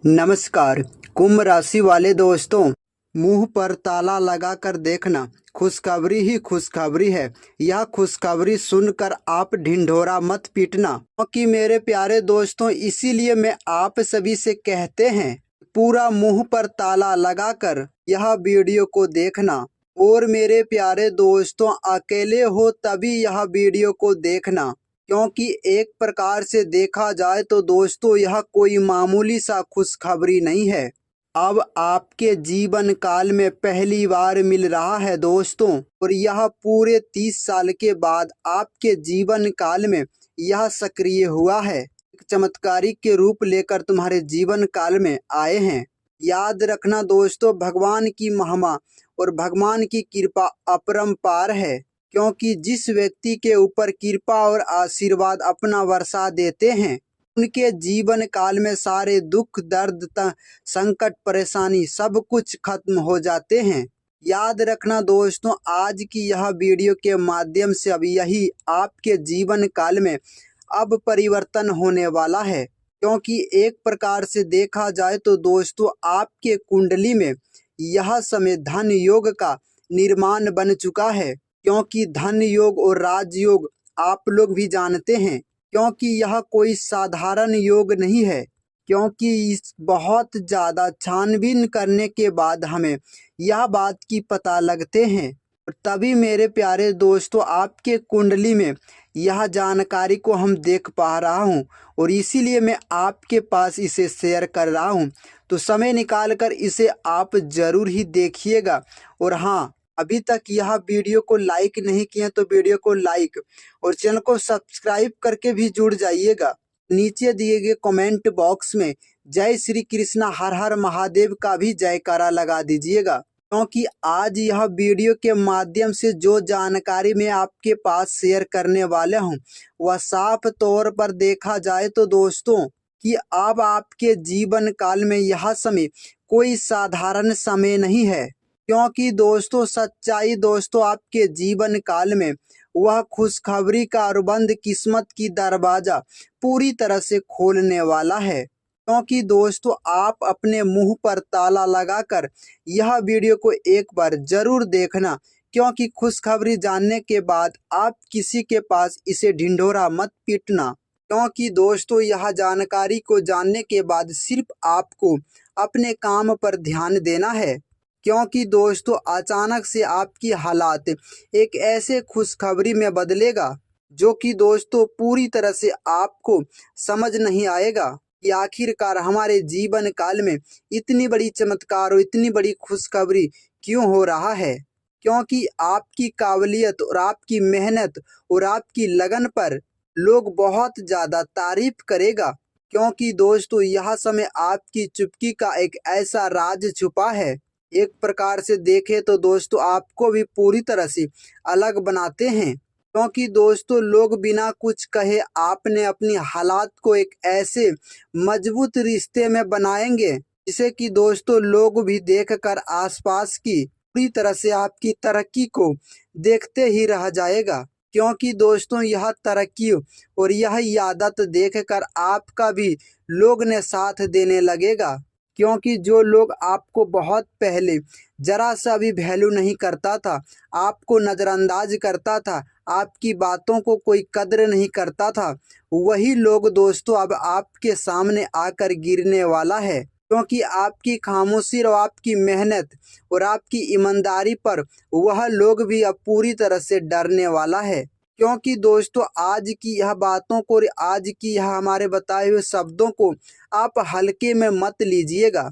नमस्कार। कुंभ राशि वाले दोस्तों, मुंह पर ताला लगाकर देखना खुशखबरी ही खुशखबरी है। यह खुशखबरी सुनकर आप ढिंढोरा मत पीटना, क्योंकि मेरे प्यारे दोस्तों, इसीलिए मैं आप सभी से कहते हैं पूरा मुंह पर ताला लगाकर यह वीडियो को देखना। और मेरे प्यारे दोस्तों, अकेले हो तभी यह वीडियो को देखना, क्योंकि एक प्रकार से देखा जाए तो दोस्तों यह कोई मामूली सा खुशखबरी नहीं है। अब आपके जीवन काल में पहली बार मिल रहा है दोस्तों, और यह पूरे 30 साल के बाद आपके जीवन काल में यह सक्रिय हुआ है। एक चमत्कारी के रूप लेकर तुम्हारे जीवन काल में आए हैं। याद रखना दोस्तों, भगवान की महिमा और भगवान की कृपा अपरंपार है, क्योंकि जिस व्यक्ति के ऊपर कृपा और आशीर्वाद अपना वर्षा देते हैं, उनके जीवन काल में सारे दुख दर्द संकट परेशानी सब कुछ खत्म हो जाते हैं। याद रखना दोस्तों, आज की यह वीडियो के माध्यम से अब यही आपके जीवन काल में अब परिवर्तन होने वाला है, क्योंकि एक प्रकार से देखा जाए तो दोस्तों आपके कुंडली में यह समय धन योग का निर्माण बन चुका है। क्योंकि धन योग और राजयोग आप लोग भी जानते हैं, क्योंकि यह कोई साधारण योग नहीं है, क्योंकि इस बहुत ज़्यादा छानबीन करने के बाद हमें यह बात की पता लगते हैं। तभी मेरे प्यारे दोस्तों आपके कुंडली में यह जानकारी को हम देख पा रहा हूँ, और इसीलिए मैं आपके पास इसे शेयर कर रहा हूँ। तो समय निकाल कर इसे आप ज़रूर ही देखिएगा। और हाँ, अभी तक यह वीडियो को लाइक नहीं किए तो वीडियो को लाइक और चैनल को सब्सक्राइब करके भी जुड़ जाइएगा। नीचे दिए गए कमेंट बॉक्स में जय श्री कृष्णा हर हर महादेव का भी जयकारा लगा दीजिएगा, क्योंकि आज यह वीडियो के माध्यम से जो जानकारी मैं आपके पास शेयर करने वाला हूं, वह साफ तौर पर देखा जाए तो दोस्तों कि अब आपके जीवन काल में यह समय कोई साधारण समय नहीं है, क्योंकि दोस्तों सच्चाई दोस्तों आपके जीवन काल में वह खुशखबरी का और बंद किस्मत की दरवाजा पूरी तरह से खोलने वाला है। क्योंकि दोस्तों आप अपने मुंह पर ताला लगाकर यह वीडियो को एक बार जरूर देखना, क्योंकि खुशखबरी जानने के बाद आप किसी के पास इसे ढिंढोरा मत पीटना। क्योंकि दोस्तों यह जानकारी को जानने के बाद सिर्फ आपको अपने काम पर ध्यान देना है, क्योंकि दोस्तों अचानक से आपकी हालात एक ऐसे खुशखबरी में बदलेगा जो कि दोस्तों पूरी तरह से आपको समझ नहीं आएगा कि आखिरकार हमारे जीवन काल में इतनी बड़ी चमत्कार और इतनी बड़ी खुशखबरी क्यों हो रहा है। क्योंकि आपकी काबिलियत और आपकी मेहनत और आपकी लगन पर लोग बहुत ज़्यादा तारीफ करेगा, क्योंकि दोस्तों यह समय आपकी चुप्पी का एक ऐसा राज छुपा है। एक प्रकार से देखें तो दोस्तों आपको भी पूरी तरह से अलग बनाते हैं, क्योंकि दोस्तों लोग बिना कुछ कहे आपने अपनी हालात को एक ऐसे मजबूत रिश्ते में बनाएंगे जिसे कि दोस्तों लोग भी देखकर आसपास की पूरी तरह से आपकी तरक्की को देखते ही रह जाएगा। क्योंकि दोस्तों यह तरक्की और यह आदत देखकर आपका भी लोग ने साथ देने लगेगा, क्योंकि जो लोग आपको बहुत पहले जरा सा भी वैल्यू नहीं करता था, आपको नज़रअंदाज करता था, आपकी बातों को कोई कद्र नहीं करता था, वही लोग दोस्तों अब आपके सामने आकर गिरने वाला है। क्योंकि आपकी खामोशी और आपकी मेहनत और आपकी ईमानदारी पर वह लोग भी अब पूरी तरह से डरने वाला है। क्योंकि दोस्तों आज की यह बातों को, आज की यह हमारे बताए हुए शब्दों को आप हल्के में मत लीजिएगा,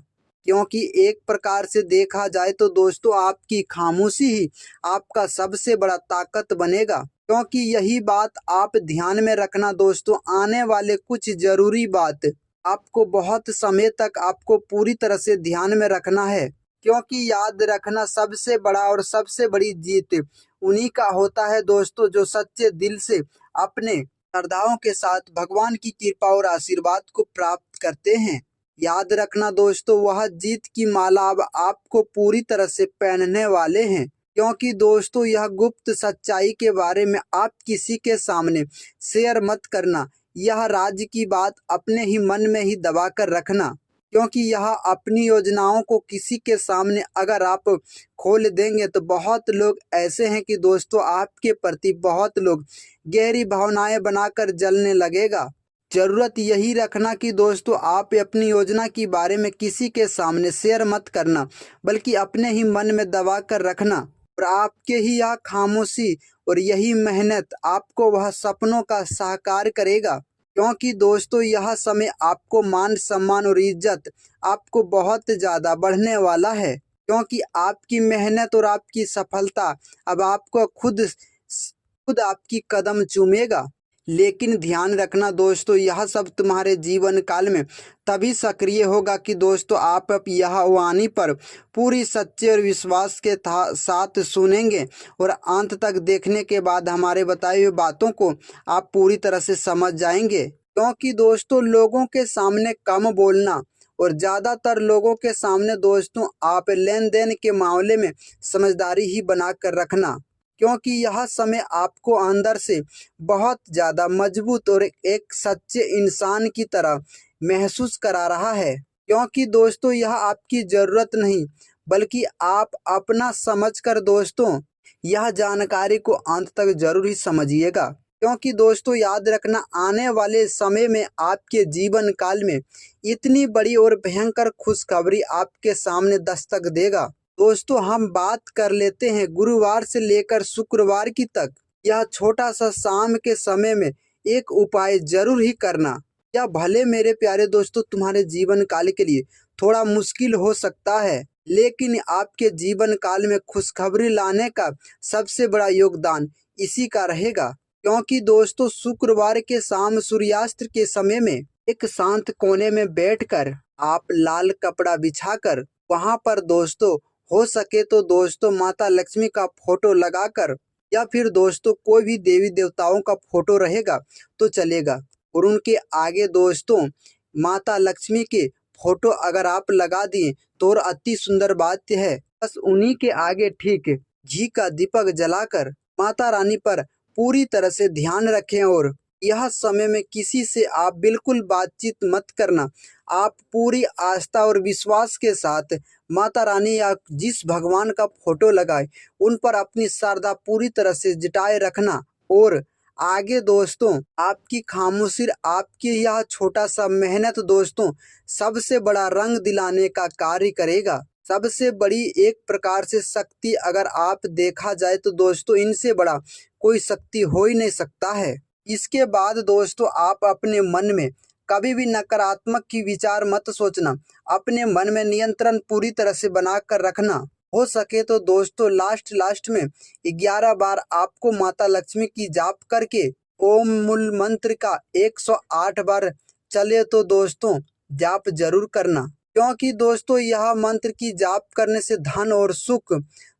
क्योंकि एक प्रकार से देखा जाए तो दोस्तों आपकी खामोशी ही आपका सबसे बड़ा ताकत बनेगा। क्योंकि यही बात आप ध्यान में रखना दोस्तों, आने वाले कुछ जरूरी बात आपको बहुत समय तक आपको पूरी तरह से ध्यान में रखना है, क्योंकि याद रखना सबसे बड़ा और सबसे बड़ी जीत उन्हीं का होता है दोस्तों जो सच्चे दिल से अपने श्रद्धाओं के साथ भगवान की कृपा और आशीर्वाद को प्राप्त करते हैं। याद रखना दोस्तों वह जीत की माला अब आपको पूरी तरह से पहनने वाले हैं, क्योंकि दोस्तों यह गुप्त सच्चाई के बारे में आप किसी के सामने शेयर मत करना। यह राज की बात अपने ही मन में ही दबा कर रखना, क्योंकि यह अपनी योजनाओं को किसी के सामने अगर आप खोल देंगे तो बहुत लोग ऐसे हैं कि दोस्तों आपके प्रति बहुत लोग गहरी भावनाएं बनाकर जलने लगेगा। जरूरत यही रखना कि दोस्तों आप अपनी योजना के बारे में किसी के सामने शेयर मत करना, बल्कि अपने ही मन में दबा कर रखना। और आपके ही यह खामोशी और यही मेहनत आपको वह सपनों का साकार करेगा। क्योंकि दोस्तों यह समय आपको मान सम्मान और इज्जत आपको बहुत ज़्यादा बढ़ने वाला है। क्योंकि आपकी मेहनत और आपकी सफलता अब आपको खुद खुद आपकी कदम चूमेगा। लेकिन ध्यान रखना दोस्तों, यह सब तुम्हारे जीवन काल में तभी सक्रिय होगा कि दोस्तों आप अब यह वाणी पर पूरी सच्चे और विश्वास के साथ सुनेंगे और अंत तक देखने के बाद हमारे बताई हुई बातों को आप पूरी तरह से समझ जाएंगे। क्योंकि दोस्तों लोगों के सामने कम बोलना और ज़्यादातर लोगों के सामने दोस्तों आप लेन देन के मामले में समझदारी ही बना कर रखना। क्योंकि यह समय आपको अंदर से बहुत ज़्यादा मजबूत और एक सच्चे इंसान की तरह महसूस करा रहा है। क्योंकि दोस्तों यह आपकी ज़रूरत नहीं बल्कि आप अपना समझकर दोस्तों यह जानकारी को अंत तक जरूर ही समझिएगा। क्योंकि दोस्तों याद रखना, आने वाले समय में आपके जीवन काल में इतनी बड़ी और भयंकर खुशखबरी आपके सामने दस्तक देगा। दोस्तों हम बात कर लेते हैं गुरुवार से लेकर शुक्रवार की तक। यह छोटा सा शाम के समय में एक उपाय जरूर ही करना। यह भले मेरे प्यारे दोस्तों तुम्हारे जीवन काल के लिए थोड़ा मुश्किल हो सकता है, लेकिन आपके जीवन काल में खुशखबरी लाने का सबसे बड़ा योगदान इसी का रहेगा। क्योंकि दोस्तों शुक्रवार के शाम सूर्यास्त के समय में एक शांत कोने में बैठकर आप लाल कपड़ा बिछाकर वहां पर दोस्तों हो सके तो दोस्तों माता लक्ष्मी का फोटो लगाकर या फिर दोस्तों कोई भी देवी देवताओं का फोटो रहेगा तो चलेगा, और उनके आगे दोस्तों माता लक्ष्मी के फोटो अगर आप लगा दिए तो और अति सुंदर बात है। बस उन्हीं के आगे ठीक घी का दीपक जलाकर माता रानी पर पूरी तरह से ध्यान रखें। और यह समय में किसी से आप बिल्कुल बातचीत मत करना। आप पूरी आस्था और विश्वास के साथ माता रानी या जिस भगवान का फोटो लगाए उन पर अपनी श्रद्धा पूरी तरह से जताए रखना। और आगे दोस्तों आपकी खामोशी, आपकी यह छोटा सा मेहनत दोस्तों सबसे बड़ा रंग दिलाने का कार्य करेगा। सबसे बड़ी एक प्रकार से शक्ति अगर आप देखा जाए तो दोस्तों इनसे बड़ा कोई शक्ति हो ही नहीं सकता है। इसके बाद दोस्तों आप अपने मन में कभी भी नकारात्मक की विचार मत सोचना। अपने मन में नियंत्रण पूरी तरह से बना कर रखना। हो सके तो दोस्तों लास्ट में 11 बार आपको माता लक्ष्मी की जाप करके ओम मूल मंत्र का 108 बार चले तो दोस्तों जाप जरूर करना। क्योंकि दोस्तों यह मंत्र की जाप करने से धन और सुख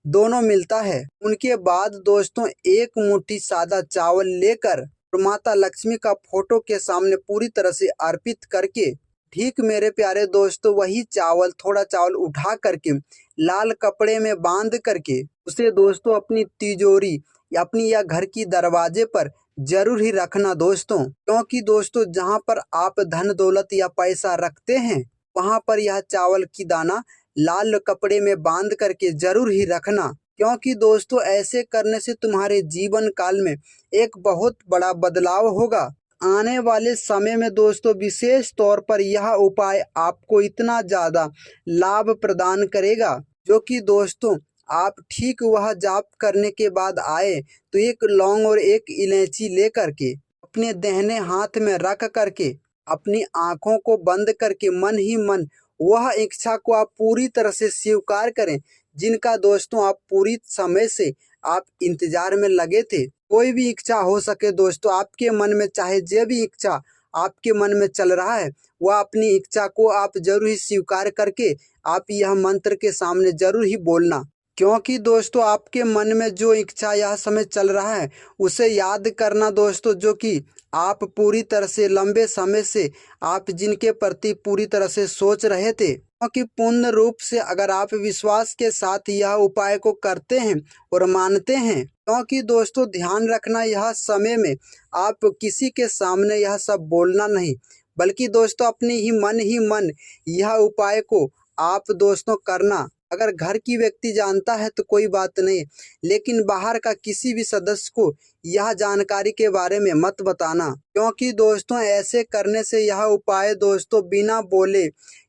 दोनों मिलता है। उनके बाद दोस्तों एक मुट्ठी सादा चावल लेकर माता लक्ष्मी का फोटो के सामने पूरी तरह से अर्पित करके ठीक मेरे प्यारे दोस्तों वही चावल थोड़ा चावल उठा करके लाल कपड़े में बांध करके उसे दोस्तों अपनी तिजोरी या अपनी या घर की दरवाजे पर जरूर ही रखना दोस्तों। क्योंकि दोस्तों जहाँ पर आप धन दौलत या पैसा रखते हैं वहाँ पर यह चावल की दाना लाल कपड़े में बांध करके जरूर ही रखना। क्योंकि दोस्तों ऐसे करने से तुम्हारे जीवन काल में एक बहुत बड़ा बदलाव होगा। आने वाले समय में दोस्तों विशेष तौर पर यह उपाय आपको इतना ज़्यादा लाभ प्रदान करेगा जो कि दोस्तों आप ठीक वह जाप करने के बाद आए तो एक लौंग और एक इलायची लेकर के अपने दाहिने हाथ में रख करके अपनी आँखों को बंद करके मन ही मन वह इच्छा को आप पूरी तरह से स्वीकार करें जिनका दोस्तों आप पूरी समय से आप इंतजार में लगे थे। कोई भी इच्छा हो सके दोस्तों आपके मन में, चाहे जो भी इच्छा आपके मन में चल रहा है वह अपनी इच्छा को आप जरूर ही स्वीकार करके आप यह मंत्र के सामने जरूर ही बोलना। क्योंकि दोस्तों आपके मन में जो इच्छा यह समय चल रहा है उसे याद करना दोस्तों, जो कि आप पूरी तरह से लंबे समय से आप जिनके प्रति पूरी तरह से सोच रहे थे। क्योंकि पूर्ण रूप से अगर आप विश्वास के साथ यह उपाय को करते हैं और मानते हैं, क्योंकि दोस्तों ध्यान रखना यह समय में आप किसी के सामने यह सब बोलना नहीं बल्कि दोस्तों अपने ही मन यह उपाय को आप दोस्तों करना। अगर घर की व्यक्ति जानता है तो कोई बात नहीं, लेकिन बाहर का किसी भी सदस्य को यह जानकारी के बारे में मत बताना, क्योंकि दोस्तों ऐसे करने से यह उपाय दोस्तों बिना बोले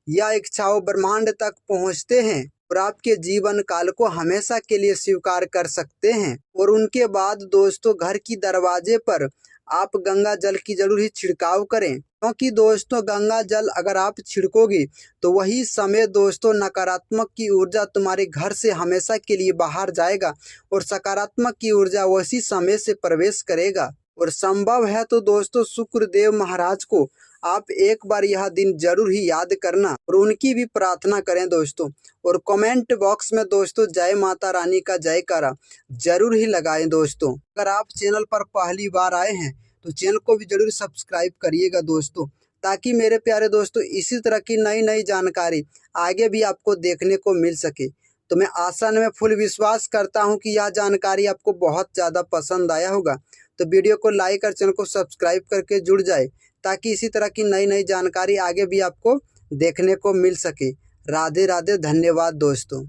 या इच्छाओं ब्रह्मांड तक पहुंचते हैं और आपके जीवन काल को हमेशा के लिए स्वीकार कर सकते हैं। और उनके बाद दोस्तों घर की दरवाजे पर आप गंगा जल की जरूर ही छिड़काव करें, क्योंकि दोस्तों गंगा जल अगर आप छिड़कोगे तो वही समय दोस्तों नकारात्मक की ऊर्जा तुम्हारे घर से हमेशा के लिए बाहर जाएगा और सकारात्मक की ऊर्जा उसी समय से प्रवेश करेगा। और संभव है तो दोस्तों शुक्रदेव महाराज को आप एक बार यह दिन जरूर ही याद करना और उनकी भी प्रार्थना करें दोस्तों। और कमेंट बॉक्स में दोस्तों जय माता रानी का जयकारा जरूर ही लगाएं दोस्तों। अगर आप चैनल पर पहली बार आए हैं तो चैनल को भी जरूर सब्सक्राइब करिएगा दोस्तों, ताकि मेरे प्यारे दोस्तों इसी तरह की नई जानकारी आगे भी आपको देखने को मिल सके। तो मैं आशा में फुल विश्वास करता हूं कि यह जानकारी आपको बहुत ज़्यादा पसंद आया होगा। तो वीडियो को लाइक और चैनल को सब्सक्राइब करके जुड़ जाए, ताकि इसी तरह की नई जानकारी आगे भी आपको देखने को मिल सके। राधे राधे, धन्यवाद दोस्तों।